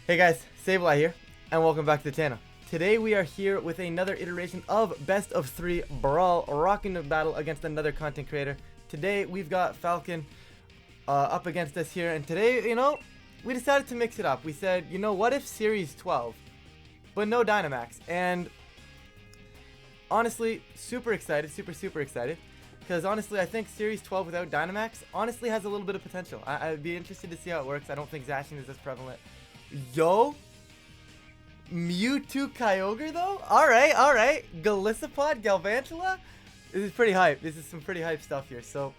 Hey guys, SableyeVGC here, and welcome back to the channel. Today we are here with another iteration of Best of 3 Brawl, rocking the battle against another content creator. Today we've got FalKen up against us here, and today, we decided to mix it up. We said, what if Series 12, but no Dynamax? And honestly, super excited, super excited. Because honestly, I think Series 12 without Dynamax honestly has a little bit of potential. I'd be interested to see how it works. I don't think Zacian is as prevalent. Yo, Mewtwo Kyogre though? Alright. Galissapod, Galvantula? This is pretty hype. This is some pretty hype stuff here. So,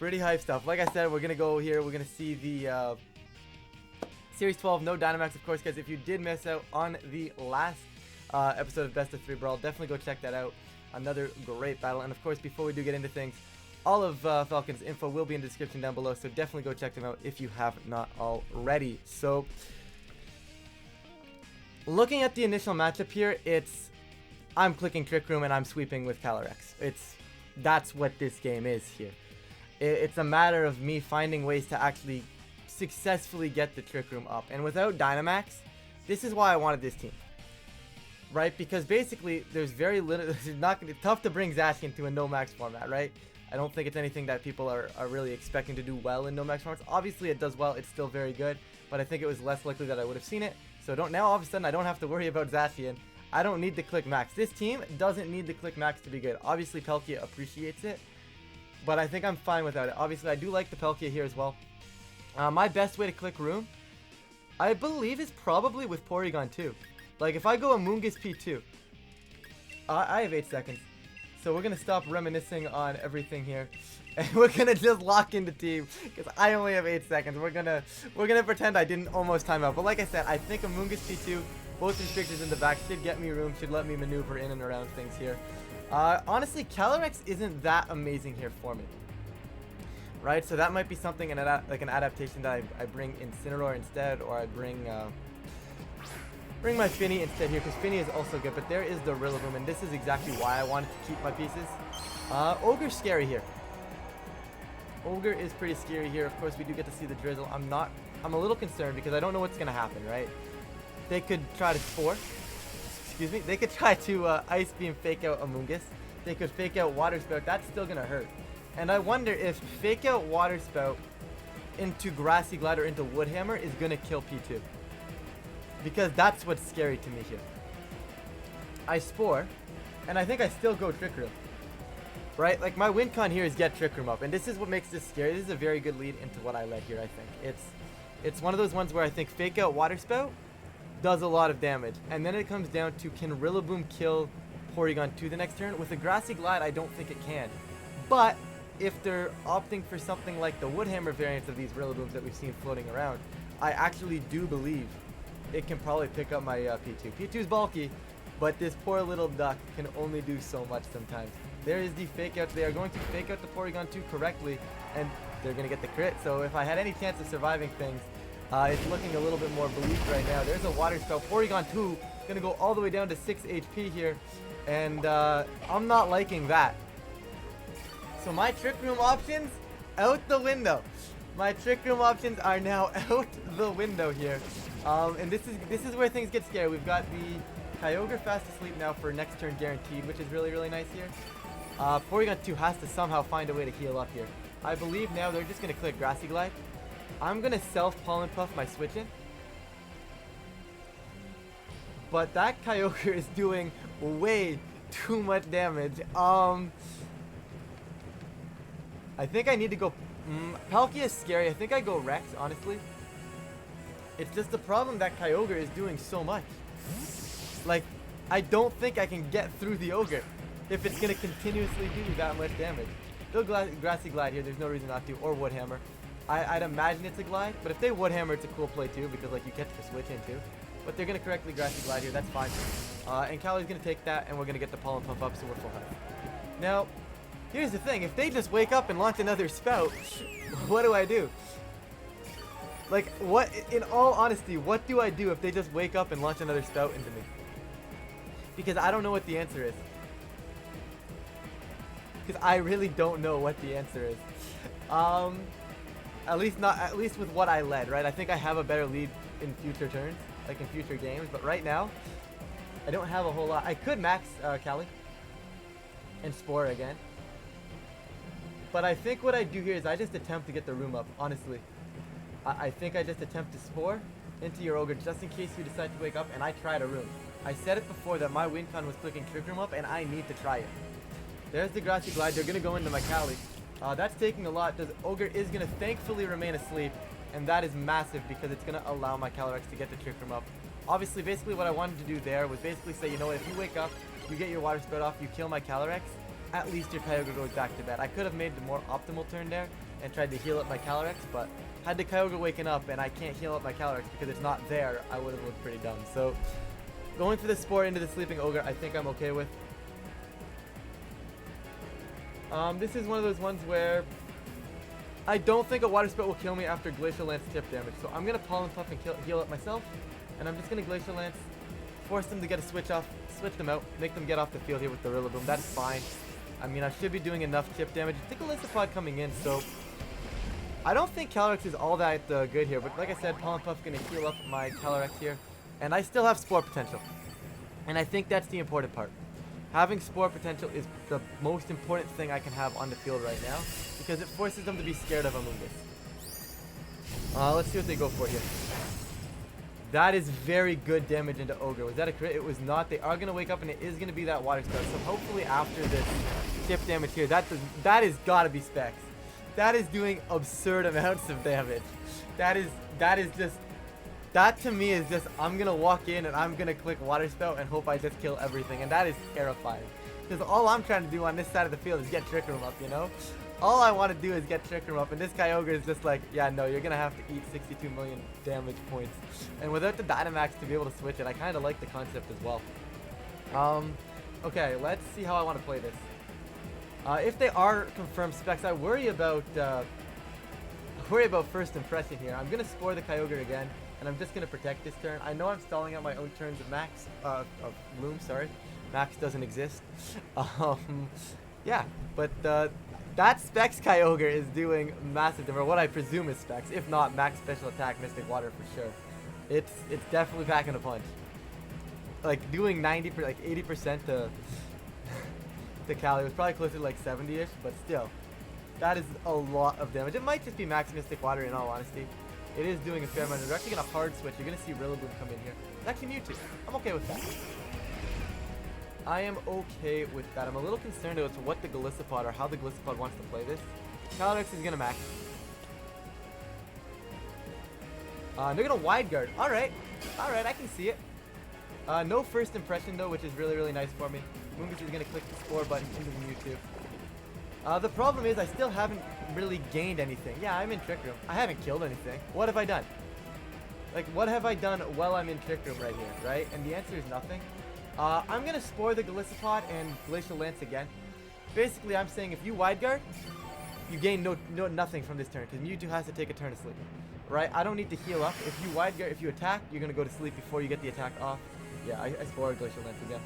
pretty hype stuff. Like I said, we're going to go here. We're going to see the Series 12, no Dynamax, of course, guys. If you did miss out on the last episode of Best of 3 Brawl, definitely go check that out. Another great battle. And of course, before we do get into things, all of FalKen's info will be in the description down below, so definitely go check them out if you have not already. So, looking at the initial matchup here, I'm clicking Trick Room and I'm sweeping with Calyrex. That's what this game is here. It's a matter of me finding ways to actually successfully get the Trick Room up. And without Dynamax, this is why I wanted this team. Right? Because basically, there's very little. It's tough to bring Zacian to a no max format, right? I don't think it's anything that people are really expecting to do well in no max formats. Obviously, it does well. It's still very good, but I think it was less likely that I would have seen it. So now all of a sudden, I don't have to worry about Zacian. I don't need to click max. This team doesn't need to click max to be good. Obviously, Palkia appreciates it, but I think I'm fine without it. Obviously, I do like the Palkia here as well. My best way to click room, I believe, is probably with Porygon 2. Like, if I go Amoonguss P2, I have 8 seconds. So we're going to stop reminiscing on everything here. And we're going to just lock into team. Because I only have 8 seconds. We're gonna pretend I didn't almost time out. But like I said, I think Amoonguss P2, both restrictors in the back, should get me room. Should let me maneuver in and around things here. Honestly, Calyrex isn't that amazing here for me. Right? So that might be something, like an adaptation that I bring Incineroar instead. Or I bring my Finny instead here, because Finny is also good, but there is the Rillaboom, and this is exactly why I wanted to keep my pieces. Ogre's scary here. Ogre is pretty scary here. Of course, we do get to see the Drizzle. I'm a little concerned because I don't know what's going to happen, right? They could try to they could try to Ice Beam fake out Amoonguss. They could fake out Water Spout. That's still going to hurt. And I wonder if fake out Water Spout into Grassy Glide or into Wood Hammer is going to kill P2. Because that's what's scary to me here. I Spore, and I think I still go Trick Room. Right? Like, my win con here is get Trick Room up, and this is what makes this scary. This is a very good lead into what I led here, I think. It's one of those ones where I think Fake Out Water Spout does a lot of damage, and then it comes down to, can Rillaboom kill Porygon 2 the next turn? With a Grassy Glide, I don't think it can. But if they're opting for something like the Wood Hammer variants of these Rillabooms that we've seen floating around, I actually do believe it can probably pick up my P2. P2's bulky, but this poor little duck can only do so much sometimes. There is the fake out. They are going to fake out the Porygon 2 correctly, and they're going to get the crit. So if I had any chance of surviving things, it's looking a little bit more bleak right now. There's a Water Spell. Porygon 2 going to go all the way down to 6 HP here, and I'm not liking that. So my Trick Room options, out the window. My Trick Room options are now out the window here. And this is where things get scary. We've got the Kyogre fast asleep now for next turn guaranteed, which is really nice here. Porygon 2 has to somehow find a way to heal up here. I believe now they're just going to click Grassy Glide. I'm going to self-Pollen Puff my switch in. But that Kyogre is doing way too much damage. I think I need to go... Palkia is scary. I think I go Rex, honestly. It's just the problem that Kyogre is doing so much. Like, I don't think I can get through the Ogre if it's going to continuously do that much damage. Still Grassy Glide here. There's no reason not to. Or Wood Hammer. I'd imagine it's a Glide. But if they Wood Hammer, it's a cool play too, because like you catch the switch in too. But they're going to correctly Grassy Glide here. That's fine. And Callie's going to take that, and we're going to get the Pollen Puff up, so we're full health. Now, here's the thing. If they just wake up and launch another Spout, what do I do? Like, what, in all honesty, what do I do if they just wake up and launch another Spout into me? Because I don't know what the answer is. Because I really don't know what the answer is. At least with what I led, right? I think I have a better lead in future turns, like in future games. But right now, I don't have a whole lot. I could max Cali and Spore again. But I think what I do here is I just attempt to get the room up, honestly. I think I just attempt to Spore into your Ogre just in case you decide to wake up, and I try to room. I said it before that my win con was clicking Trick Room up, and I need to try it. There's the Grassy Glide. They're going to go into my Cali. That's taking a lot. Ogre is going to thankfully remain asleep, and that is massive because it's going to allow my Calyrex to get the Trick Room up. Obviously, basically what I wanted to do there was basically say, you know what, if you wake up, you get your water spread off, you kill my Calyrex, at least your Kyogre goes back to bed. I could have made the more optimal turn there and tried to heal up my Calyrex, but had the Kyogre waken up and I can't heal up my Calyrex because it's not there, I would have looked pretty dumb. So, going for the Spore into the Sleeping Ogre, I think I'm okay with. This is one of those ones where I don't think a Water Spout will kill me after Glacial Lance tip damage. So I'm going to Pollen Puff and heal up myself. And I'm just going to Glacial Lance, force them to get a switch off, switch them out, make them get off the field here with the Rillaboom. That's fine. I mean, I should be doing enough tip damage. I think Golisopod coming in, so I don't think Calyrex is all that good here. But like I said, Pollen Puff going to heal up my Calyrex here. And I still have Spore potential. And I think that's the important part. Having Spore potential is the most important thing I can have on the field right now, because it forces them to be scared of Amoonguss. Let's see what they go for here. That is very good damage into Ogre. Was that a crit? It was not. They are going to wake up, and it is going to be that Water Spout. So hopefully after this tip damage here, that is got to be Specs. That is doing absurd amounts of damage. That to me is just, I'm going to walk in and I'm going to click Water Spout and hope I just kill everything. And that is terrifying. Because all I'm trying to do on this side of the field is get Trick Room up, you know? All I want to do is get Trick Room up. And this Kyogre is just like, yeah, no, you're going to have to eat 62 million damage points. And without the Dynamax to be able to switch it, I kind of like the concept as well. Okay, let's see how I want to play this. If they are confirmed Specs, I worry about first impression here. I'm going to Spore the Kyogre again. And I'm just going to protect this turn. I know I'm stalling out my own turns of Max, of Loom, sorry. Max doesn't exist. Yeah, but that Specs Kyogre is doing massive damage, or what I presume is Specs. If not, Max Special Attack, Mystic Water for sure. It's definitely packing a punch. Like, doing 90%, like 80% to Cali. It was probably closer to like 70-ish, but still. That is a lot of damage. It might just be Max Mystic Water in all honesty. It is doing a fair amount. They're actually going to hard switch. You're going to see Rillaboom come in here. It's actually Mewtwo. I'm okay with that. I am okay with that. I'm a little concerned as to what the Golisopod or how the Golisopod wants to play this. Calyrex is going to max. They're going to Wide Guard. Alright. Alright, I can see it. No first impression though, which is really, really nice for me. Moongus is going to click the Spore button into the Mewtwo. The problem is I still haven't really gained anything. Yeah, I'm in Trick Room. I haven't killed anything. What have I done? Like, what have I done while I'm in Trick Room right here, right? And the answer is nothing. I'm going to Spore the Golisopod and Glacial Lance again. Basically, I'm saying if you Wide Guard, you gain nothing from this turn, because Mewtwo has to take a turn to sleep, right? I don't need to heal up. If you Wide Guard, if you attack, you're going to go to sleep before you get the attack off. Yeah, I Spore Glacial Lance again.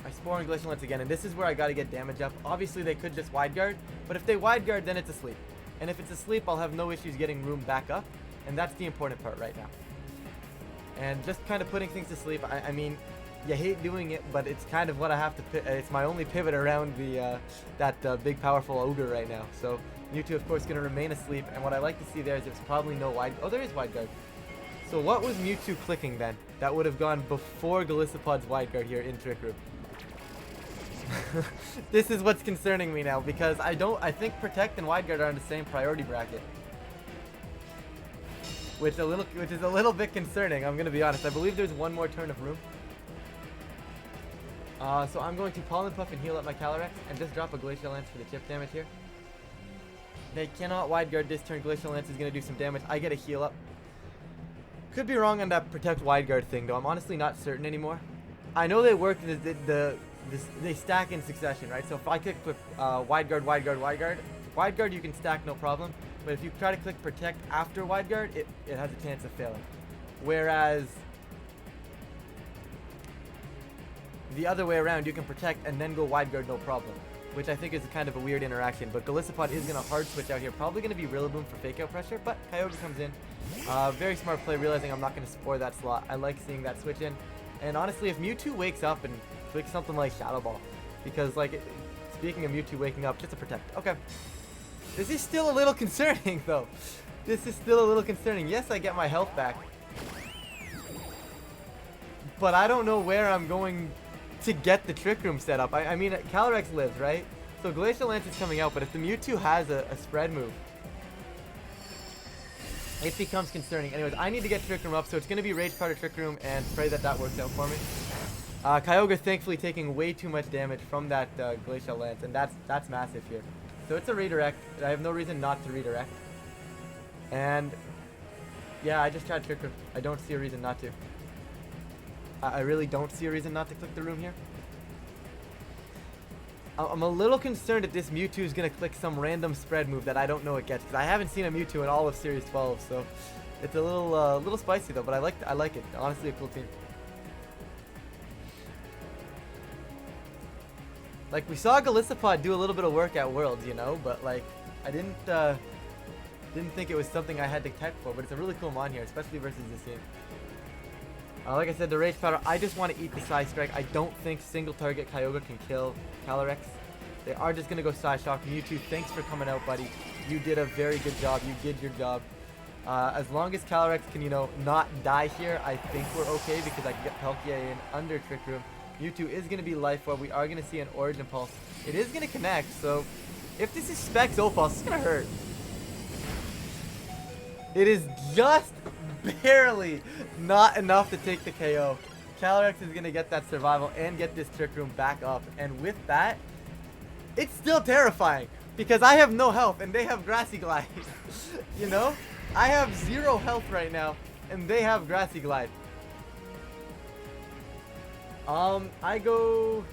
I Spore and Glacial Lance again, and this is where I gotta get damage up. Obviously, they could just Wide Guard, but if they Wide Guard, then it's asleep. And if it's asleep, I'll have no issues getting room back up, and that's the important part right now. And just kind of putting things to sleep, I mean, you hate doing it, but it's kind of what I have to, it's my only pivot around the that big powerful Ogre right now. So, Mewtwo, of course, gonna remain asleep, and what I like to see there is there's probably no oh, there is Wide Guard. So what was Mewtwo clicking then? That would have gone before Golisopod's Wide Guard here in Trick Room. This is what's concerning me now, because I think Protect and Wide Guard are in the same priority bracket. Which is a little bit concerning, I'm gonna be honest. I believe there's one more turn of room. So I'm going to Pollen Puff and heal up my Calyrex and just drop a Glacial Lance for the chip damage here. They cannot Wide Guard this turn. Glacial Lance is gonna do some damage. I get a heal up. Could be wrong on that Protect Wide Guard thing though. I'm honestly not certain anymore. I know they work they stack in succession, right? So if I click Wide Guard, Wide Guard, Wide Guard, Wide Guard you can stack no problem. But if you try to click Protect after Wide Guard, it has a chance of failing. Whereas the other way around, you can protect and then go wide guard no problem, which I think is kind of a weird interaction. But Golisopod is going to hard switch out here. Probably going to be Rillaboom for fake out pressure, but Kyogre comes in. Very smart play, realizing I'm not going to spore that slot. I like seeing that switch in. And honestly, if Mewtwo wakes up and clicks something like Shadow Ball, because like, speaking of Mewtwo waking up, just to protect. Okay. This is still a little concerning though. This is still a little concerning. Yes, I get my health back. But I don't know where I'm going to get the Trick Room set up. I mean, Calyrex lives, right? So Glacial Lance is coming out, but if the Mewtwo has a spread move, it becomes concerning. Anyways, I need to get Trick Room up, so it's going to be Rage Powder Trick Room and pray that that works out for me. Kyogre thankfully taking way too much damage from that Glacial Lance, and that's massive here. So it's a redirect. I have no reason not to redirect. And yeah, I just tried Trick Room. I don't see a reason not to. I really don't see a reason not to click the room here. I'm a little concerned that this Mewtwo is going to click some random spread move that I don't know it gets, because I haven't seen a Mewtwo in all of Series 12, so it's a little spicy though, but I like it. Honestly, a cool team. Like, we saw Golisopod do a little bit of work at Worlds, you know, but like, I didn't think it was something I had to tech for, but it's a really cool mon here, especially versus this team. Like I said, the Rage Powder, I just want to eat the Psy Strike. I don't think single target Kyogre can kill Calyrex. They are just going to go Psy Shock. Mewtwo, thanks for coming out, buddy. You did a very good job. You did your job. As long as Calyrex can, you know, not die here, I think we're okay, because I can get Palkia in under Trick Room. Mewtwo is going to be Life Orb. We are going to see an Origin Pulse. It is going to connect, so if this is Specs Opals, it's going to hurt. It is just barely not enough to take the KO. Calyrex is going to get that survival and get this Trick Room back up. And with that, it's still terrifying, because I have no health and they have Grassy Glide. You know? I have 0 health right now and they have Grassy Glide. I go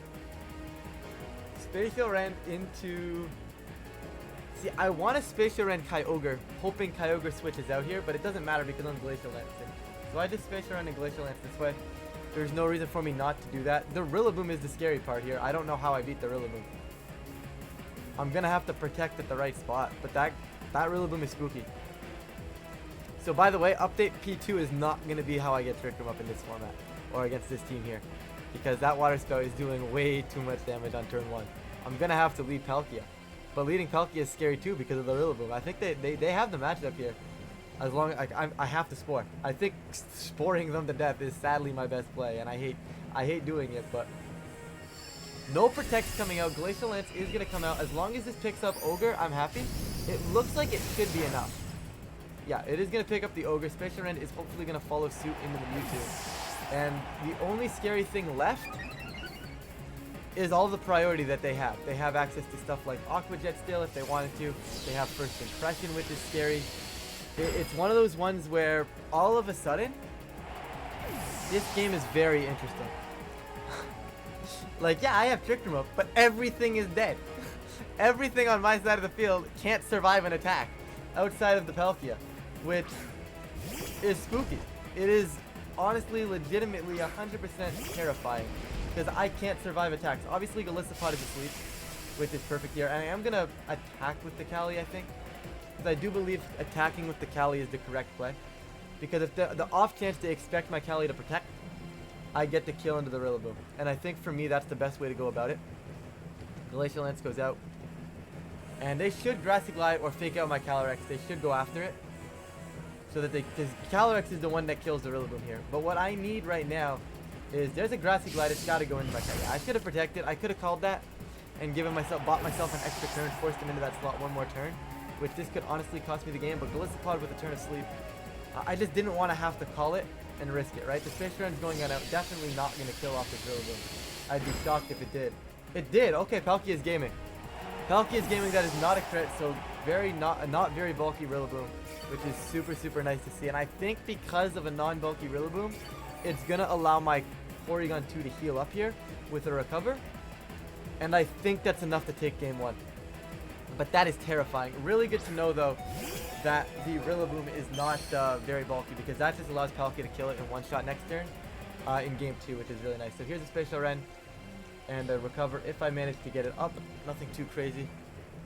Spatial Rend into... See, I want to Spatial Rend Kyogre, hoping Kyogre switches out here, but it doesn't matter because I'm Glacial Lancing. So I just Spatial Rend and Glacial Lance this way. There's no reason for me not to do that. The Rillaboom is the scary part here. I don't know how I beat the Rillaboom. I'm going to have to protect at the right spot, but that Rillaboom is spooky. So by the way, update P2 is not going to be how I get Trick Room up in this format, or against this team here, because that Water Spout is doing way too much damage on turn 1. I'm going to have to lead Palkia. But leading Palkia is scary too because of the Rillaboom. I think they have the matchup here. As long as I have to spore. I think sporing them to death is sadly my best play, and I hate doing it, but no protects coming out. Glacial Lance is gonna come out. As long as this picks up Ogre, I'm happy. It looks like it should be enough. Yeah, it is gonna pick up the Ogre. Spatial Rend is hopefully gonna follow suit into the Mewtwo. And the only scary thing left is all the priority that they have. They have access to stuff like Aqua Jet still if they wanted to. They have First Impression, which is scary. It's one of those ones where all of a sudden, this game is very interesting. Like, yeah, I have Trick Room up, but everything is dead. Everything on my side of the field can't survive an attack outside of the Palkia, which is spooky. It is honestly, legitimately 100% terrifying, because I can't survive attacks. Obviously, Golisopod is asleep, which is perfect here. And I am going to attack with the Cali, I think, because I do believe attacking with the Cali is the correct play. Because if the off chance they expect my Cali to protect, I get the kill into the Rillaboom. And I think for me, that's the best way to go about it. Glacial Lance goes out. And they should Grassy Glide or fake out my Calyrex. They should go after it. So that because Calyrex is the one that kills the Rillaboom here. But what I need right now is there's a Grassy Glide. It's got to go into my Cali. I should have protected. I could have called that and bought myself an extra turn, forced him into that slot one more turn, which this could honestly cost me the game. But Golisopod with a turn of sleep, I just didn't want to have to call it and risk it, right? The Spatial Rend's going on out. Definitely not going to kill off this Rillaboom. I'd be shocked if it did. It did. Okay, Palkia is gaming. Palkia is gaming. That is not a crit, so not very bulky Rillaboom, which is super, super nice to see. And I think because of a non-bulky Rillaboom, it's going to allow my Porygon 2 to heal up here with a recover. And I think that's enough to take game 1. But that is terrifying. Really good to know, though, that the Rillaboom is not very bulky, because that just allows Palkia to kill it in one shot next turn in game 2, which is really nice. So here's a Spatial Rend. and recover if I manage to get it up. Nothing too crazy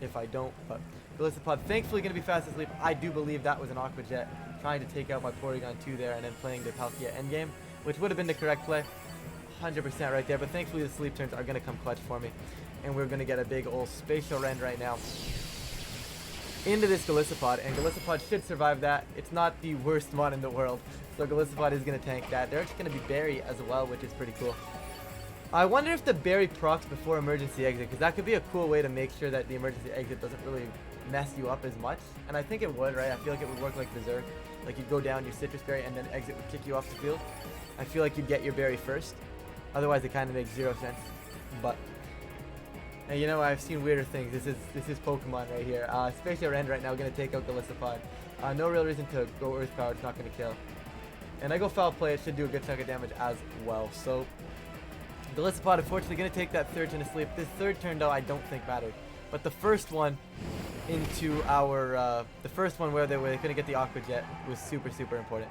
if I don't, but Golisopod thankfully going to be fast asleep. I do believe that was an Aqua Jet trying to take out my Porygon 2 there and then playing the Palkia endgame, which would have been the correct play. 100% right there, but thankfully the sleep turns are going to come clutch for me. And we're going to get a big old Spatial Rend right now into this Golisopod, and Golisopod should survive that. It's not the worst mod in the world, so Golisopod is going to tank that. There's going to be Berry as well, which is pretty cool. I wonder if the Berry procs before emergency exit, because that could be a cool way to make sure that the emergency exit doesn't really mess you up as much. And I think it would, right? I feel like it would work like Berserk. Like you'd go down your Citrus Berry and then exit would kick you off the field. I feel like you'd get your Berry first. Otherwise it kind of makes zero sense. But and you know, I've seen weirder things. This is Pokemon right here. Spatial Rend right now going to take out Golisopod. No real reason to go Earth Power. It's not going to kill. And I go Foul Play. It should do a good chunk of damage as well. So Golisopod unfortunately going to take that third turn to sleep. This third turn though I don't think mattered. But the first one into our the first one where they were going to get the Aqua Jet was super important.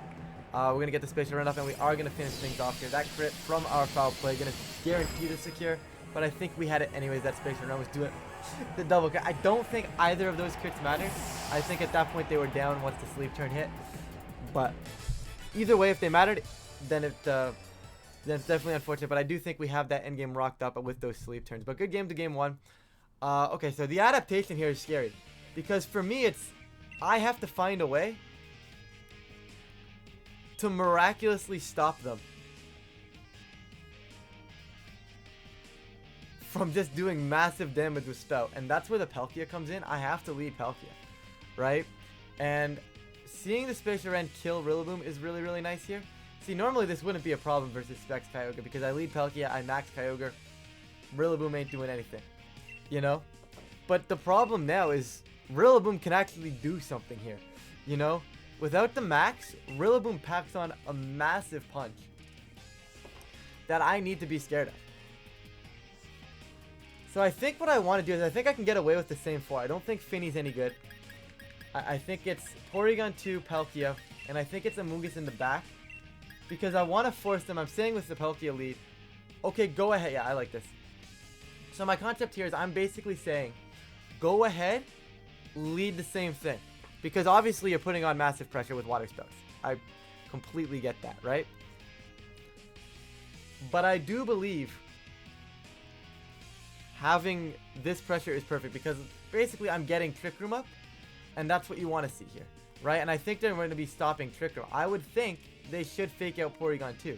We're going to get the Spatial Rend up, and we are going to finish things off here. That crit from our Foul Play going to guarantee the secure. But I think we had it anyways. That Spatial Rend was doing the double crit. I don't think either of those crits mattered. I think at that point they were down once the sleep turn hit. But either way, if they mattered, then it's definitely unfortunate. But I do think we have that endgame rocked up with those sleep turns. But good game to game one. Okay, so the adaptation here is scary. Because for me, I have to find a way to miraculously stop them from just doing massive damage with Spout. And that's where the Palkia comes in. I have to lead Palkia, right? And seeing the Spatial Rend kill Rillaboom is really nice here. See, normally this wouldn't be a problem versus Specs Kyogre because I lead Palkia, I max Kyogre, Rillaboom ain't doing anything, you know? But the problem now is Rillaboom can actually do something here, you know? Without the max, Rillaboom packs on a massive punch that I need to be scared of. So I think what I want to do is I think I can get away with the same four. I don't think Finny's any good. I think it's Porygon 2, Palkia, and I think it's Amoonguss in the back. Because I want to force them. I'm saying with the Palkia lead. Okay, go ahead. Yeah, I like this. So my concept here is I'm basically saying, go ahead, lead the same thing. Because obviously you're putting on massive pressure with Water Spouts. I completely get that, right? But I do believe having this pressure is perfect because basically I'm getting Trick Room up, and that's what you want to see here, right? And I think they're going to be stopping Trick Room. I would think they should fake out Porygon 2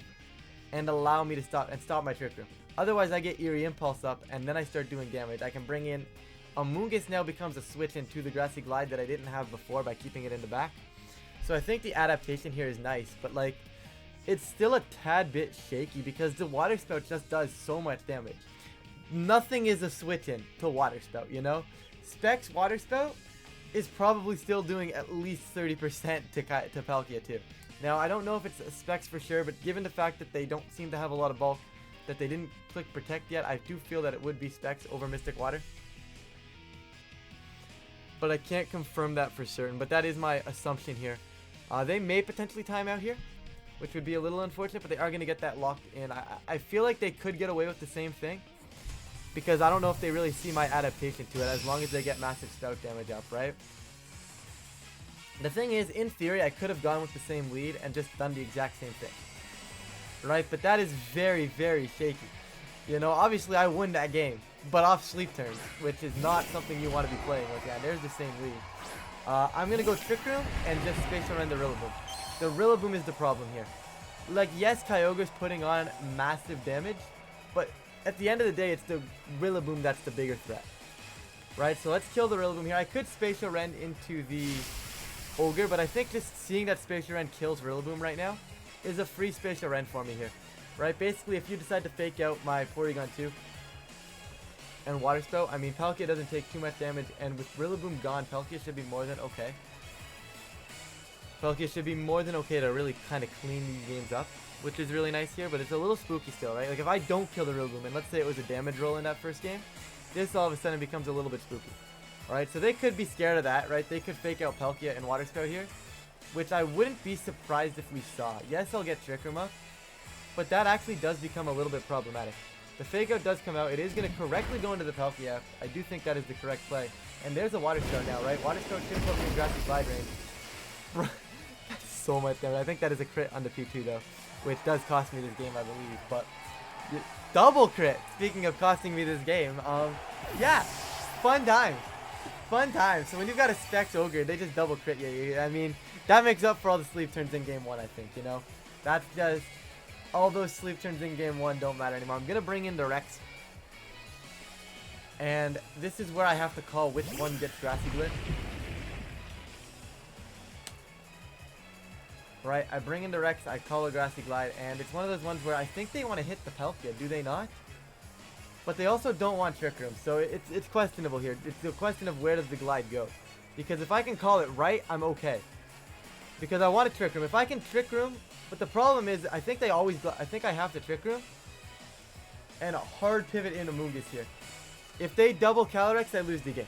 and allow me to stop my Trick Room. Otherwise, I get Eerie Impulse up, and then I start doing damage. I can bring in Amoonguss now becomes a switch into the Grassy Glide that I didn't have before by keeping it in the back. So I think the adaptation here is nice, but like, it's still a tad bit shaky because the Water Spout just does so much damage. Nothing is a switch in to Water Spout, you know? Specs Water Spout is probably still doing at least 30% to Palkia too. Now, I don't know if it's Specs for sure, but given the fact that they don't seem to have a lot of bulk, that they didn't click Protect yet, I do feel that it would be Specs over Mystic Water. But I can't confirm that for certain, but that is my assumption here. They may potentially time out here, which would be a little unfortunate, but they are going to get that locked in. I feel like they could get away with the same thing, because I don't know if they really see my adaptation to it, as long as they get massive Spout damage up, right? The thing is, in theory, I could have gone with the same lead and just done the exact same thing, right? But that is very shaky. You know, obviously I won that game, but off sleep turns, which is not something you want to be playing with. Yeah, there's the same lead. I'm going to go Trick Room and just Spatial Rend the Rillaboom. The Rillaboom is the problem here. Like, yes, Kyogre's putting on massive damage, but at the end of the day, it's the Rillaboom that's the bigger threat. Right, so let's kill the Rillaboom here. I could Spatial Rend into the Ogre, but I think just seeing that Spatial Rend kills Rillaboom right now is a free Spatial Rend for me here. Right, basically, if you decide to fake out my Porygon 2 and Water Spout, I mean, Palkia doesn't take too much damage, and with Rillaboom gone, Palkia should be more than okay. Palkia should be more than okay to really kind of clean these games up, which is really nice here, but it's a little spooky still, right? Like, if I don't kill the Rillaboom, and let's say it was a damage roll in that first game, this all of a sudden becomes a little bit spooky. Alright, so they could be scared of that, right? They could fake out Palkia and Water Spout here, which I wouldn't be surprised if we saw. Yes, I'll get Trick Room up, but that actually does become a little bit problematic. The The fake out does come out. It is going to correctly go into the Palkia. I do think that is the correct play. And there's a Water Sprout now, right? Water Sprout should put me in Grassy Glide range. That's so much damage. I think that is a crit on the P2 though, which does cost me this game, I believe. But double crit. Speaking of costing me this game, yeah, fun times. Fun times. So when you've got a Specs Ogre, they just double crit you. I mean, that makes up for all the sleep turns in game 1, I think, you know? That's just, all those sleep turns in game 1 don't matter anymore. I'm going to bring in the Rex. And this is where I have to call which one gets Grassy Glitch. Right, I bring in the Rex, I call a Grassy Glide, and it's one of those ones where I think they want to hit the Palkia, do they not? But they also don't want Trick Room, so it's questionable here. It's the question of where does the Glide go. Because if I can call it right, I'm okay. Because I want a Trick Room. If I can Trick Room, but the problem is, I think I have to Trick Room. And a hard pivot into Moongus here. If they double Calyrex, I lose the game.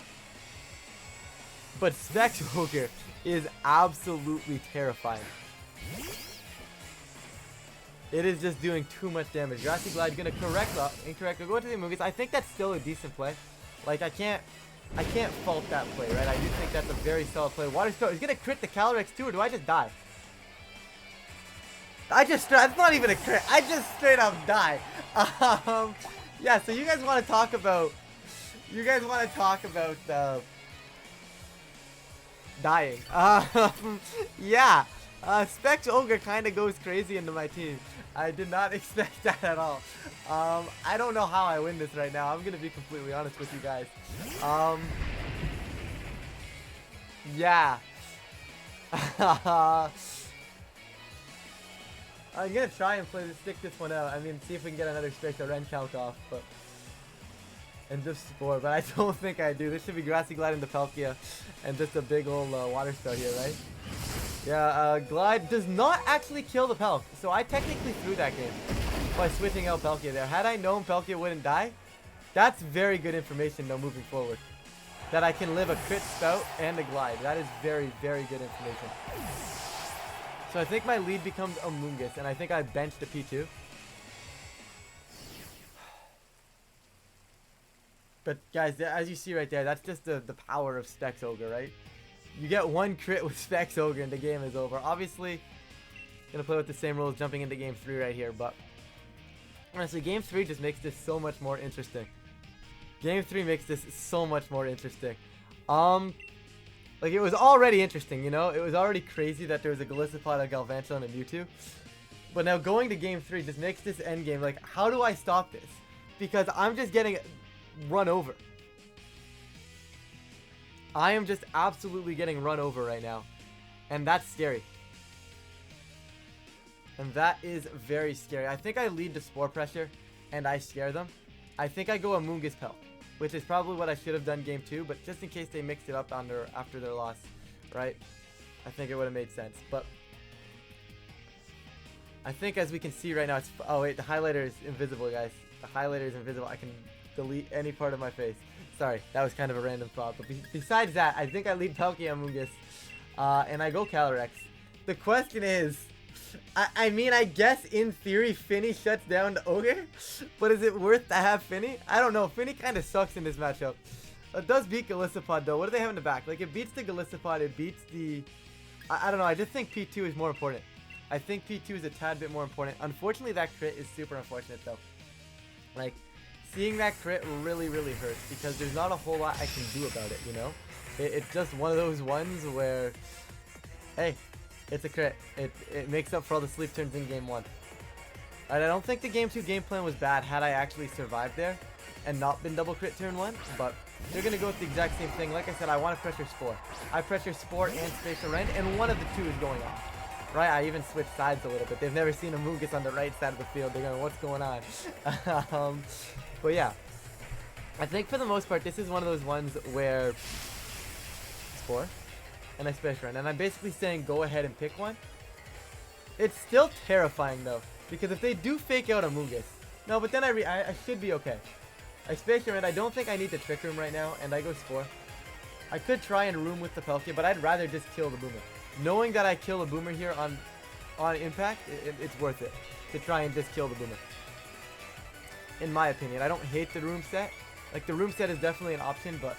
But Specs Ogre is absolutely terrifying. It is just doing too much damage. Grassy Glide gonna incorrect. Go into the Moongus. I think that's still a decent play. Like I can't fault that play, right? I do think that's a very solid play. Water Sprout is gonna crit the Calyrex too, or do I just die? That's not even a crit. I just straight up die. Yeah. So you guys want to talk about? Dying. Yeah. Specs Ogre kind of goes crazy into my team. I did not expect that at all. I don't know how I win this right now. I'm going to be completely honest with you guys. Yeah. I'm going to try and stick this one out. I mean, see if we can get another Spectre Ren Calc off. And just Spore, but I don't think I do. This should be Grassy Glide into Palkia and just a big old Water Sprout here, right? Yeah, Glide does not actually kill the Palk, so I technically threw that game by switching out Palkia there. Had I known Palkia wouldn't die, that's very good information though moving forward. That I can live a crit Spout and a Glide. That is very, very good information. So I think my lead becomes a Moongus, and I think I benched a P2. But guys, as you see right there, that's just the power of Specs Ogre, right? You get one crit with Specs Ogre and the game is over. Obviously, gonna play with the same rules jumping into game 3 right here, but honestly, game 3 just makes this so much more interesting. Game 3 makes this so much more interesting. Like it was already interesting, you know? It was already crazy that there was a Golisopod, a Galvantula, and a Mewtwo. But now going to game 3 just makes this end game, like, how do I stop this? Because I'm just getting run over. I am just absolutely getting run over right now. And that's scary. And that is very scary. I think I lead to Spore Pressure and I scare them. I think I go a Moongus Pelt, which is probably what I should have done game 2, but just in case they mixed it up after their loss, right? I think it would have made sense. But I think as we can see right now, it's... Oh wait, the highlighter is invisible, guys. The highlighter is invisible. I can delete any part of my face. Sorry, that was kind of a random thought. But besides that, I think I lead Palkia and Moongus. And I go Calyrex. The question is... I mean, I guess in theory, Finny shuts down the Ogre. But is it worth to have Finny? I don't know. Finny kind of sucks in this matchup. It does beat Golisopod, though. What do they have in the back? Like, it beats the Golisopod. It beats the... I don't know. I just think P2 is more important. I think P2 is a tad bit more important. Unfortunately, that crit is super unfortunate, though. Like... Seeing that crit really, really hurts because there's not a whole lot I can do about it, you know? It's just one of those ones where, hey, it's a crit. It makes up for all the sleep turns in game 1. And I don't think the game 2 game plan was bad had I actually survived there and not been double crit turn 1, but they're going to go with the exact same thing. Like I said, I want to pressure Spore. I pressure Spore and Spatial Rend, and one of the two is going off. Right, I even switched sides a little bit. They've never seen a Moongus on the right side of the field. They're going, what's going on? But yeah, I think for the most part, this is one of those ones where Spore and I Special Rend, and I'm basically saying go ahead and pick one. It's still terrifying though, because if they do fake out a Moongus, no, but then I should be okay. I Special Rend, I don't think I need to Trick Room right now, and I go Spore. I could try and room with the Palkia, but I'd rather just kill the Boomer. Knowing that I kill a Boomer here on impact, it's worth it to try and just kill the Boomer. in my opinion. I don't hate the room set. Like, the room set is definitely an option, but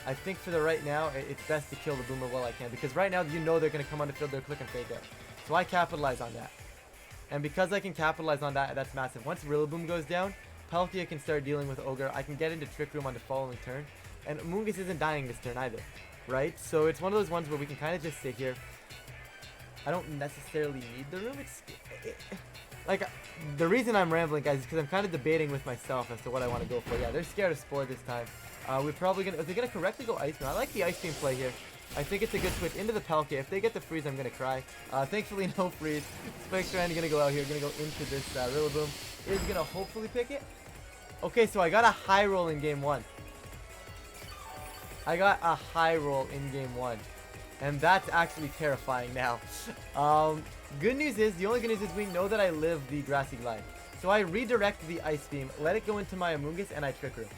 I think for the right now, it's best to kill the boomer while I can. Because right now, you know they're going to come on the field, they're click and fake out. So I capitalize on that. And because I can capitalize on that, that's massive. Once Rillaboom goes down, Palkia can start dealing with Ogre. I can get into Trick Room on the following turn. And Amoonguss isn't dying this turn either, right? So it's one of those ones where we can kind of just sit here. I don't necessarily need the room. Like, the reason I'm rambling, guys, is because I'm kind of debating with myself as to what I want to go for. Yeah, they're scared of Spore this time. We're probably going to... Are they going to correctly go Ice Beam? I like the Ice Beam play here. I think it's a good switch into the Palkia. If they get the freeze, I'm going to cry. Thankfully, no freeze. Spikestrand going to go out here. Going to go into this Rillaboom. Is going to hopefully pick it. Okay, so I got a high roll in game 1. I got a high roll in game 1. And that's actually terrifying now. Good news is, the only good news is we know that I live the Grassy Glide. So I redirect the Ice Beam, let it go into my Amoonguss, and I Trick Room.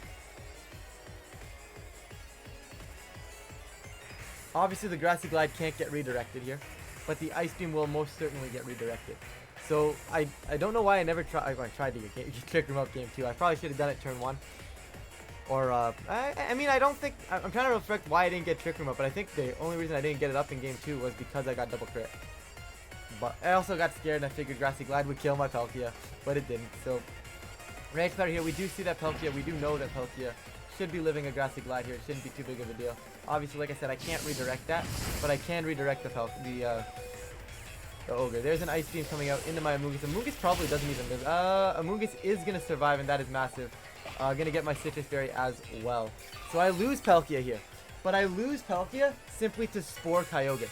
Obviously, the Grassy Glide can't get redirected here, but the Ice Beam will most certainly get redirected. So I don't know why I never tried. I tried to get Trick Room up game 2. I probably should have done it turn 1. Or, I mean, I don't think... I'm trying to reflect why I didn't get Trick Room up, but I think the only reason I didn't get it up in game 2 was because I got double crit. But I also got scared and I figured Grassy Glide would kill my Palkia, but it didn't. So, Rage Powder here, we do see that Palkia, we do know that Palkia should be living a Grassy Glide here. It shouldn't be too big of a deal. Obviously, like I said, I can't redirect that, but I can redirect the Ogre. There's an Ice Beam coming out into my Amoonguss. Amoonguss probably doesn't even live. Amoonguss is going to survive, and that is massive. Gonna get my Citrus Berry as well. So I lose Palkia here. But I lose Palkia simply to Spore Kyogre.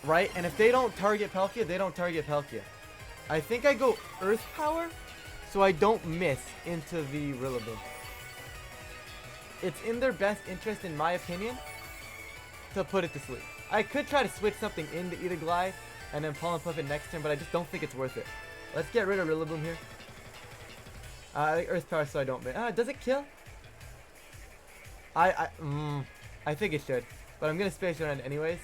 Right? And if they don't target Palkia, they don't target Palkia. I think I go Earth Power so I don't miss into the Rillaboom. It's in their best interest, in my opinion, to put it to sleep. I could try to switch something into either Glide and then Pollen Puff it next turn, but I just don't think it's worth it. Let's get rid of Rillaboom here. I think Earth Power so I don't miss. Does it kill? I think it should. But I'm going to Space Around anyways.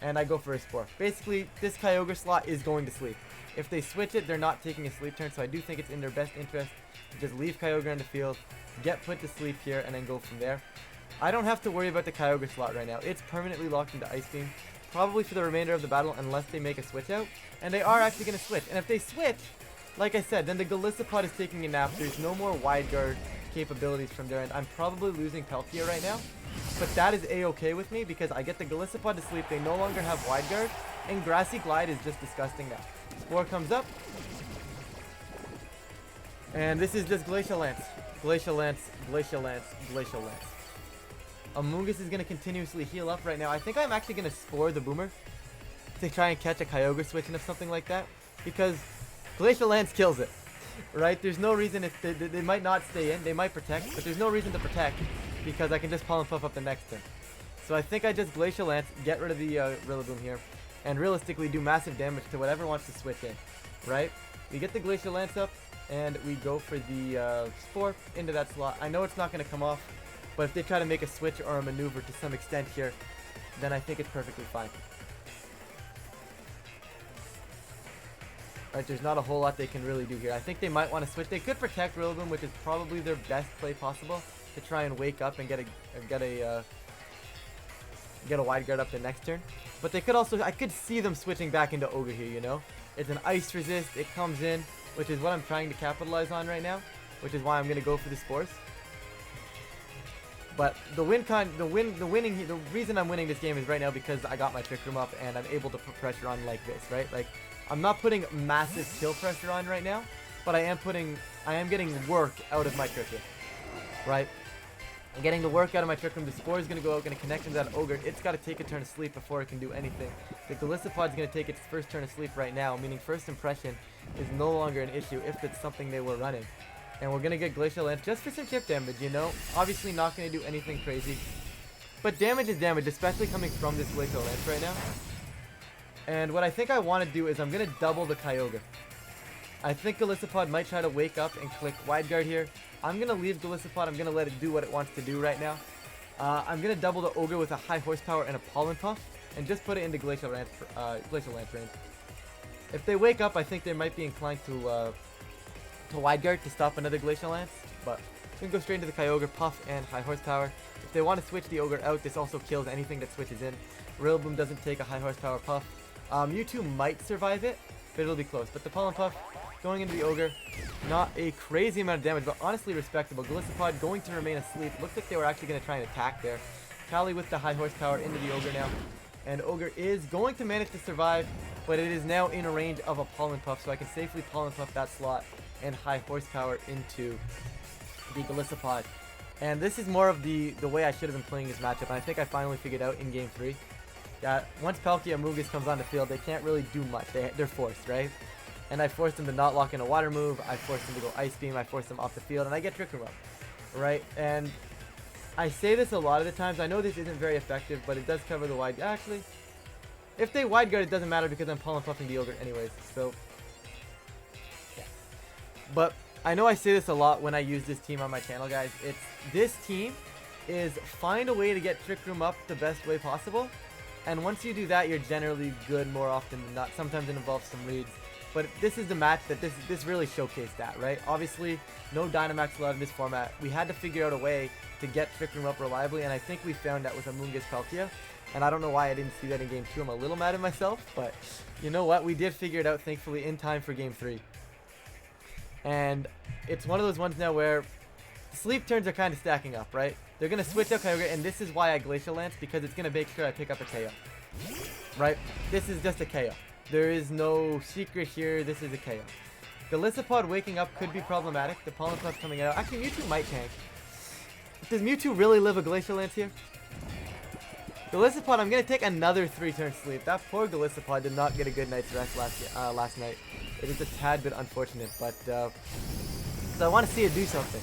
And I go for a Spore. Basically, this Kyogre slot is going to sleep. If they switch it, they're not taking a sleep turn. So I do think it's in their best interest to just leave Kyogre in the field, get put to sleep here, and then go from there. I don't have to worry about the Kyogre slot right now. It's permanently locked into Ice Beam. Probably for the remainder of the battle unless they make a switch out. And they are actually going to switch. And if they switch... Like I said, then the Golisopod is taking a nap. There's no more wide guard capabilities from their end. I'm probably losing Palkia right now, but that is a-okay with me because I get the Golisopod to sleep. They no longer have wide guard, and Grassy Glide is just disgusting now. Spore comes up, and this is just Glacial Lance. Glacial Lance, Glacial Lance, Glacial Lance. Amoonguss is going to continuously heal up right now. I think I'm actually going to Spore the Boomer to try and catch a Kyogre switch into something like that because... Glacial Lance kills it, right? There's no reason if they might not stay in. They might protect, but there's no reason to protect because I can just Pollen Puff up the next turn. So I think I just Glacial Lance, get rid of the Rillaboom here, and realistically do massive damage to whatever wants to switch in, right? We get the Glacial Lance up, and we go for the Spore into that slot. I know it's not going to come off, but if they try to make a switch or a maneuver to some extent here, then I think it's perfectly fine. Right, there's not a whole lot they can really do here. I think they might want to switch. They could protect Rillaboom, which is probably their best play possible to try and wake up and get a wide guard up the next turn. But they could also, I could see them switching back into Ogre here, you know? It's an Ice Resist, it comes in, which is what I'm trying to capitalize on right now, which is why I'm going to go for the Spores. But the reason I'm winning this game is right now because I got my Trick Room up and I'm able to put pressure on like this, right? Like, I'm not putting massive kill pressure on right now, but I am getting work out of my Trick Room, right? I'm getting the work out of my Trick Room. The Spore is going to go out, going to connect into that Ogre. It's got to take a turn of sleep before it can do anything. The Golisopod is going to take its first turn of sleep right now, meaning first impression is no longer an issue if it's something they were running. And we're going to get Glacial Lance just for some chip damage, you know? Obviously not going to do anything crazy. But damage is damage, especially coming from this Glacial Lance right now. And what I think I want to do is I'm going to double the Kyogre. I think Golisopod might try to wake up and click Wide Guard here. I'm going to leave Golisopod. I'm going to let it do what it wants to do right now. I'm going to double the Ogre with a high horsepower and a Pollen Puff. And just put it into Glacial Lance range. If they wake up, I think they might be inclined to to wide guard to stop another Glacial Lance, but we can go straight into the Kyogre, Puff, and High Horsepower. If they want to switch the Ogre out, this also kills anything that switches in. Rillaboom doesn't take a High Horsepower Puff. Mewtwo might survive it, but it'll be close. But the Pollen Puff going into the Ogre, not a crazy amount of damage, but honestly respectable. Golisopod going to remain asleep. Looks like they were actually going to try and attack there. Cali with the High Horsepower into the Ogre now. And Ogre is going to manage to survive, but it is now in a range of a Pollen Puff, so I can safely Pollen Puff that slot and High Horsepower into the Golisopod. And this is more of the way I should have been playing this matchup, and I think I finally figured out in Game 3 that once Palkia Amoonguss comes on the field, they can't really do much. They're forced, right? And I forced them to not lock in a water move, I forced them to go Ice Beam, I forced them off the field, and I get Trick Room up, right? And I say this a lot of the times, I know this isn't very effective, but it does cover the wide. Actually, if they wide guard, it doesn't matter because I'm Pollen Puffing the Ogre anyways, so yeah. But I know I say this a lot when I use this team on my channel, guys. It's this team is find a way to get Trick Room up the best way possible, and once you do that, you're generally good more often than not. Sometimes it involves some reads, but this is the match that this really showcased that, right? Obviously, no Dynamax allowed in this format. We had to figure out a way to get Trick Room up reliably, and I think we found that with Amoonguss Palkia. And I don't know why I didn't see that in Game 2. I'm a little mad at myself, but you know what? We did figure it out, thankfully, in time for Game 3. And it's one of those ones now where sleep turns are kind of stacking up, right? They're going to switch out Kyogre, and this is why I Glacial Lance, because it's going to make sure I pick up a KO. Right? This is just a KO. There is no secret here. This is a KO. Golisopod waking up could be problematic. The Pollen Puff coming out. Actually, Mewtwo might tank. Does Mewtwo really live a Glacial Lance here? Golisopod, I'm going to take another 3-turn sleep. That poor Golisopod did not get a good night's rest last night. It is a tad bit unfortunate, but so I want to see it do something.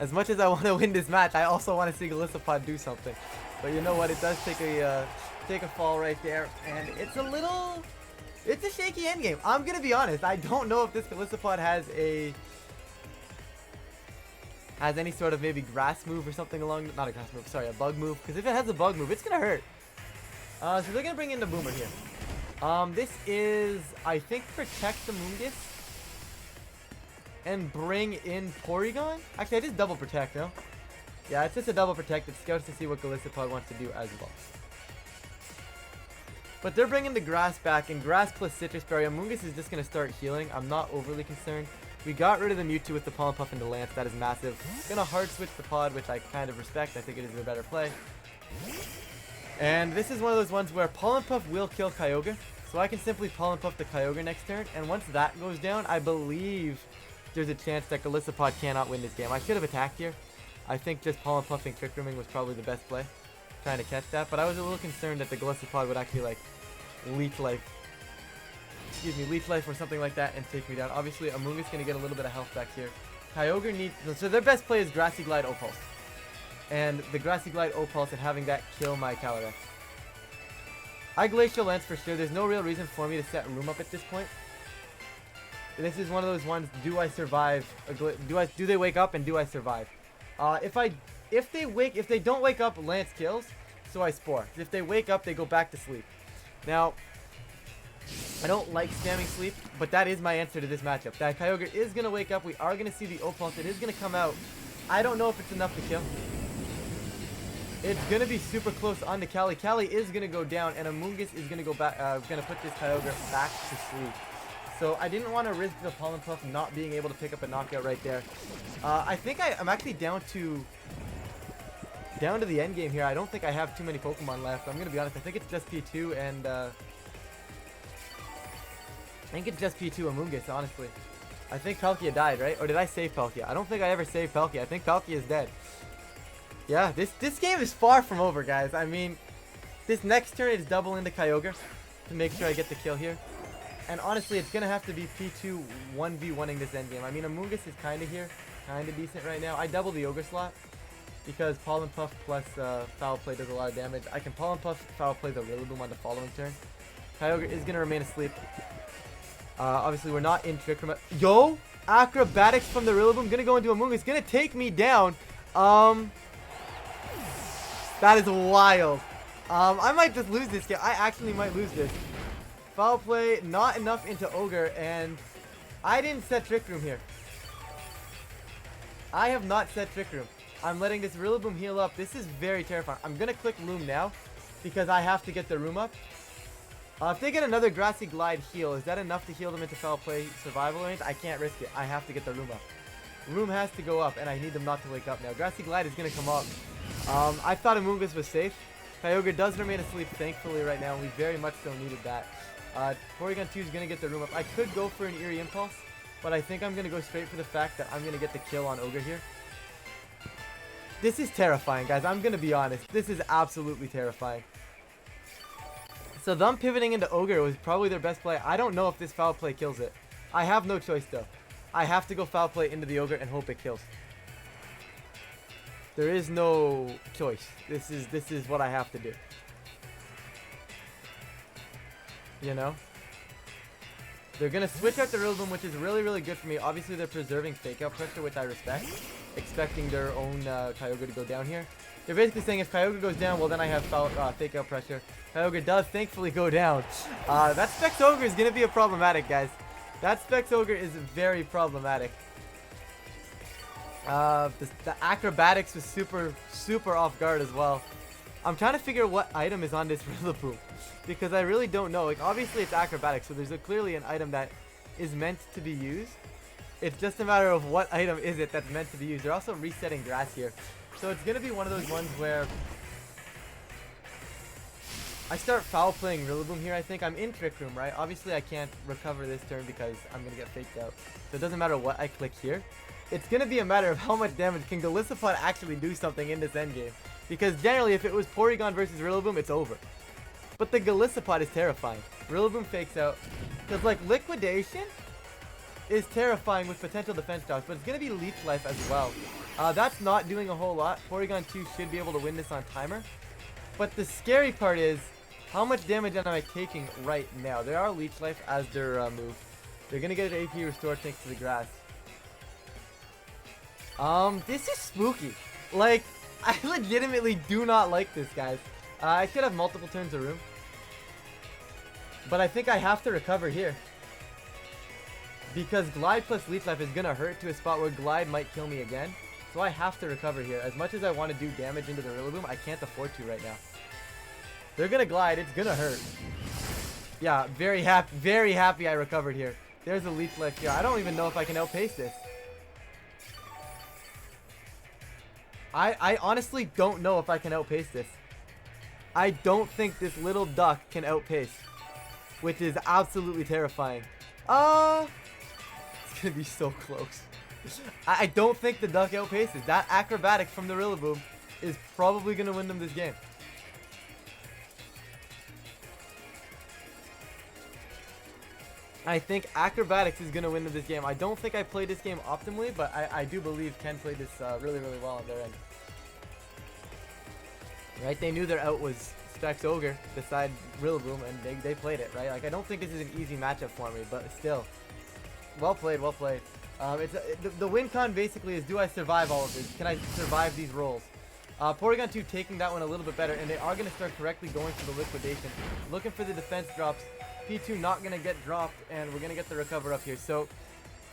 As much as I want to win this match, I also want to see Golisopod do something. But you know what? It does take a fall right there, and it's a shaky endgame. I'm going to be honest. I don't know if this Golisopod has any sort of maybe grass move or something along, not a grass move, sorry, a bug move, because if it has a bug move, it's gonna hurt. So they're gonna bring in the Boomer here. This is, I think, protect the Amoonguss and bring in Porygon. Actually, I just double protect, no? Yeah, it's just a double protect. It scouts to see what Golisopod wants to do as well. But they're bringing the grass back, and grass plus Citrus Berry. Amoonguss is just gonna start healing. I'm not overly concerned. We got rid of the Mewtwo with the Pollen Puff into Lance. That is massive. Gonna hard switch the pod, which I kind of respect. I think it is a better play. And this is one of those ones where Pollen Puff will kill Kyogre. So I can simply Pollen Puff the Kyogre next turn. And once that goes down, I believe there's a chance that Golisopod cannot win this game. I should have attacked here. I think just Pollen Puffing Trick Rooming was probably the best play. Trying to catch that. But I was a little concerned that the Golisopod would actually like leech life or something like that and take me down. Obviously, Amoonguss going to get a little bit of health back here. Kyogre needs... So their best play is Grassy Glide O-Pulse. And the Grassy Glide O-Pulse and having that kill my Calyrex. I Glacial Lance for sure. There's no real reason for me to set Room up at this point. This is one of those ones, do I survive? Do they wake up and do I survive? If they don't wake up, Lance kills, so I Spore. If they wake up, they go back to sleep. Now, I don't like spamming sleep, but that is my answer to this matchup. That Kyogre is going to wake up. We are going to see the O-Pulse. It is going to come out. I don't know if it's enough to kill. It's going to be super close on to Cali. Cali is going to go down, and Amoonguss is going to go back. Going to put this Kyogre back to sleep. So I didn't want to risk the Pollen Puff not being able to pick up a knockout right there. I think I'm actually down to the end game here. I don't think I have too many Pokemon left. I'm going to be honest. I think it's just P2 and... I think it's just P2 Amoonguss, honestly. I think Palkia died, right? Or did I save Palkia? I don't think I ever saved Palkia. I think Palkia is dead. Yeah, this game is far from over, guys. I mean, this next turn is double into Kyogre to make sure I get the kill here. And honestly, it's going to have to be P2 1v1ing this endgame. I mean, Amoonguss is kind of here. Kind of decent right now. I double the Ogre slot because Pollen Puff plus Foul Play does a lot of damage. I can Pollen Puff, Foul Play the Rillaboom on the following turn. Kyogre is going to remain asleep. Obviously, we're not in Trick Room. Yo! Acrobatics from the Rillaboom. Gonna go into Amoonguss. Gonna take me down. That is wild. I might just lose this game. I actually might lose this. Foul Play, not enough into Ogre, and I didn't set Trick Room here. I have not set Trick Room. I'm letting this Rillaboom heal up. This is very terrifying. I'm going to click Loom now because I have to get the room up. If they get another Grassy Glide heal, is that enough to heal them into foul play survival range? I can't risk it. I have to get the room up. Room has to go up, and I need them not to wake up now. Grassy Glide is going to come up. I thought Amoonguss was safe. Kyogre does remain asleep, thankfully, right now. We very much so needed that. Porygon 2 is going to get the room up. I could go for an Eerie Impulse, but I think I'm going to go straight for the fact that I'm going to get the kill on Ogre here. This is terrifying, guys. I'm going to be honest. This is absolutely terrifying. So them pivoting into Ogre was probably their best play. I don't know if this foul play kills it. I have no choice, though. I have to go foul play into the Ogre and hope it kills. There is no choice. This is what I have to do. You know? They're going to switch out the Rillaboom, which is really, really good for me. Obviously, they're preserving Fake Out pressure, which I respect. Expecting their own Kyogre to go down here. They're basically saying if Kyogre goes down, well, then I have Fake Out pressure. Kyogre does thankfully go down. That Specs Ogre is going to be a problematic, guys. That Specs Ogre is very problematic. The acrobatics was super off guard as well. I'm trying to figure what item is on this Rillaboom because I really don't know. Like, obviously it's acrobatics, so there's clearly an item that is meant to be used. It's just a matter of what item is it that's meant to be used. They're also resetting grass here, so it's gonna be one of those ones where I start foul playing Rillaboom here. I think I'm in Trick Room, right? Obviously I can't recover this turn because I'm gonna get faked out, so it doesn't matter what I click here. It's going to be a matter of how much damage can Golisopod actually do something in this endgame. Because generally, if it was Porygon versus Rillaboom, it's over. But the Golisopod is terrifying. Rillaboom fakes out. Because, like, Liquidation is terrifying with potential defense drops, but it's going to be Leech Life as well. That's not doing a whole lot. Porygon 2 should be able to win this on timer. But the scary part is, how much damage am I taking right now? They are Leech Life as their move. They're going to get an AP restore thanks to the grass. This is spooky. Like, I legitimately do not like this, guys. I should have multiple turns of room. But I think I have to recover here. Because Glide plus Leech Life is going to hurt to a spot where Glide might kill me again. So I have to recover here. As much as I want to do damage into the Rillaboom, I can't afford to right now. They're going to Glide. It's going to hurt. Yeah, very happy I recovered here. There's a Leech Life here. I don't even know if I can outpace this. I honestly don't know if I can outpace this. I don't think this little duck can outpace, which is absolutely terrifying. It's gonna be so close. I don't think the duck outpaces. That acrobatic from the Rillaboom is probably gonna win them this game. I think acrobatics is gonna win them this game. I don't think I played this game optimally, but I do believe Ken played this really well on their end. Right, they knew their out was Specs Ogre beside Rillaboom, and they played it, right? Like, I don't think this is an easy matchup for me, but still. Well played, well played. The win con basically is, do I survive all of this? Can I survive these rolls? Porygon 2 taking that one a little bit better, and they are going to start correctly going for the Liquidation. Looking for the defense drops. P2 not going to get dropped, and we're going to get the recover up here. So,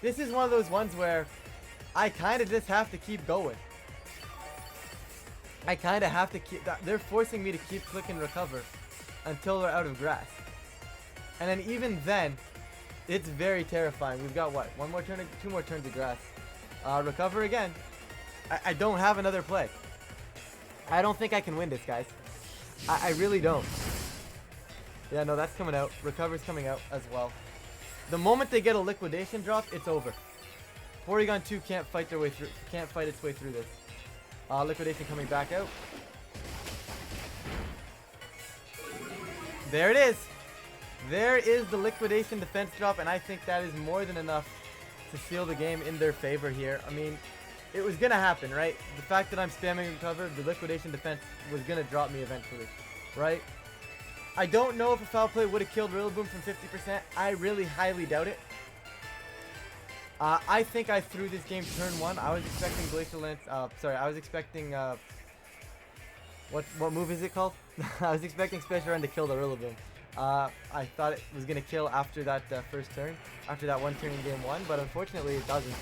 this is one of those ones where I kind of just have to keep going. I kind of have to keep... They're forcing me to keep clicking recover until they're out of grass. And then even then, it's very terrifying. We've got, what, one more turn, two more turns of grass. Recover again. I don't have another play. I don't think I can win this, guys. I really don't. Yeah, no, that's coming out. Recover's coming out as well. The moment they get a Liquidation drop, it's over. Porygon 2 can't fight their way through. Can't fight its way through this. Liquidation coming back out. There it is. There is the Liquidation defense drop, and I think that is more than enough to seal the game in their favor here. I mean, it was gonna happen, right? The fact that I'm spamming recover, the Liquidation defense was gonna drop me eventually, right? I don't know if a foul play would have killed Rillaboom from 50%. I really highly doubt it. I think I threw this game turn 1. I was expecting Glacial Lance. Sorry, I was expecting. What move is it called? I was expecting Special Run to kill the Rillaboom. I thought it was going to kill after that first turn, after that one turn in game 1, but unfortunately it doesn't.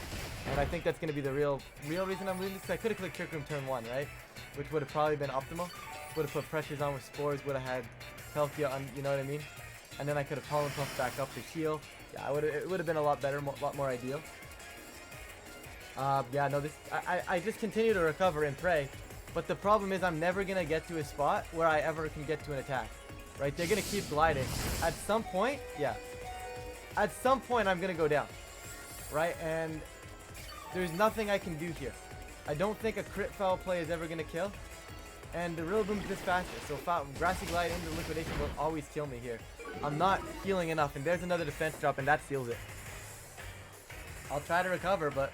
And I think that's going to be the real reason I'm losing this, because I could have clicked Trick Room turn 1, right? Which would have probably been optimal. Would have put pressures on with spores, would have had Palkia on, you know what I mean? And then I could have Pollen Puff back up to heal. Yeah, it would have been a lot better, a lot more ideal. Yeah, no, I just continue to recover and pray. But the problem is I'm never going to get to a spot where I ever can get to an attack. Right? They're going to keep gliding. At some point, yeah. At some point, I'm going to go down. Right? And there's nothing I can do here. I don't think a crit foul play is ever going to kill. And the real boom's just faster. So Grassy Glide into liquidation will always kill me here. I'm not healing enough. And there's another defense drop, and that seals it. I'll try to recover, but...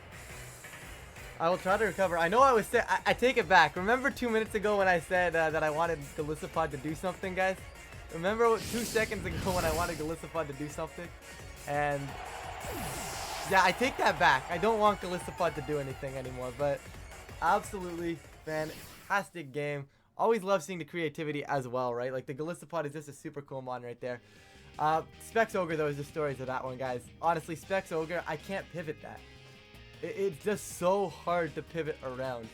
I will try to recover. I know I was saying... I take it back. Remember 2 minutes ago when I said that I wanted Golisopod to do something, guys? Remember 2 seconds ago when I wanted Golisopod to do something? And... yeah, I take that back. I don't want Golisopod to do anything anymore, but... absolutely fantastic game. Always love seeing the creativity as well, right? Like, the Golisopod is just a super cool mon right there. Specs Ogre, though, is the stories of that one, guys. Honestly, Specs Ogre, I can't pivot that. It's just so hard to pivot around.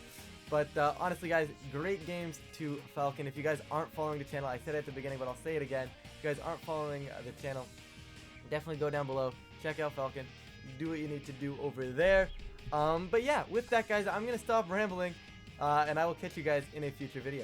But honestly, guys, great games to FalKen. If you guys aren't following the channel, I said it at the beginning, but I'll say it again. If you guys aren't following the channel, definitely go down below. Check out FalKen. Do what you need to do over there. But yeah, with that, guys, I'm going to stop rambling. And I will catch you guys in a future video.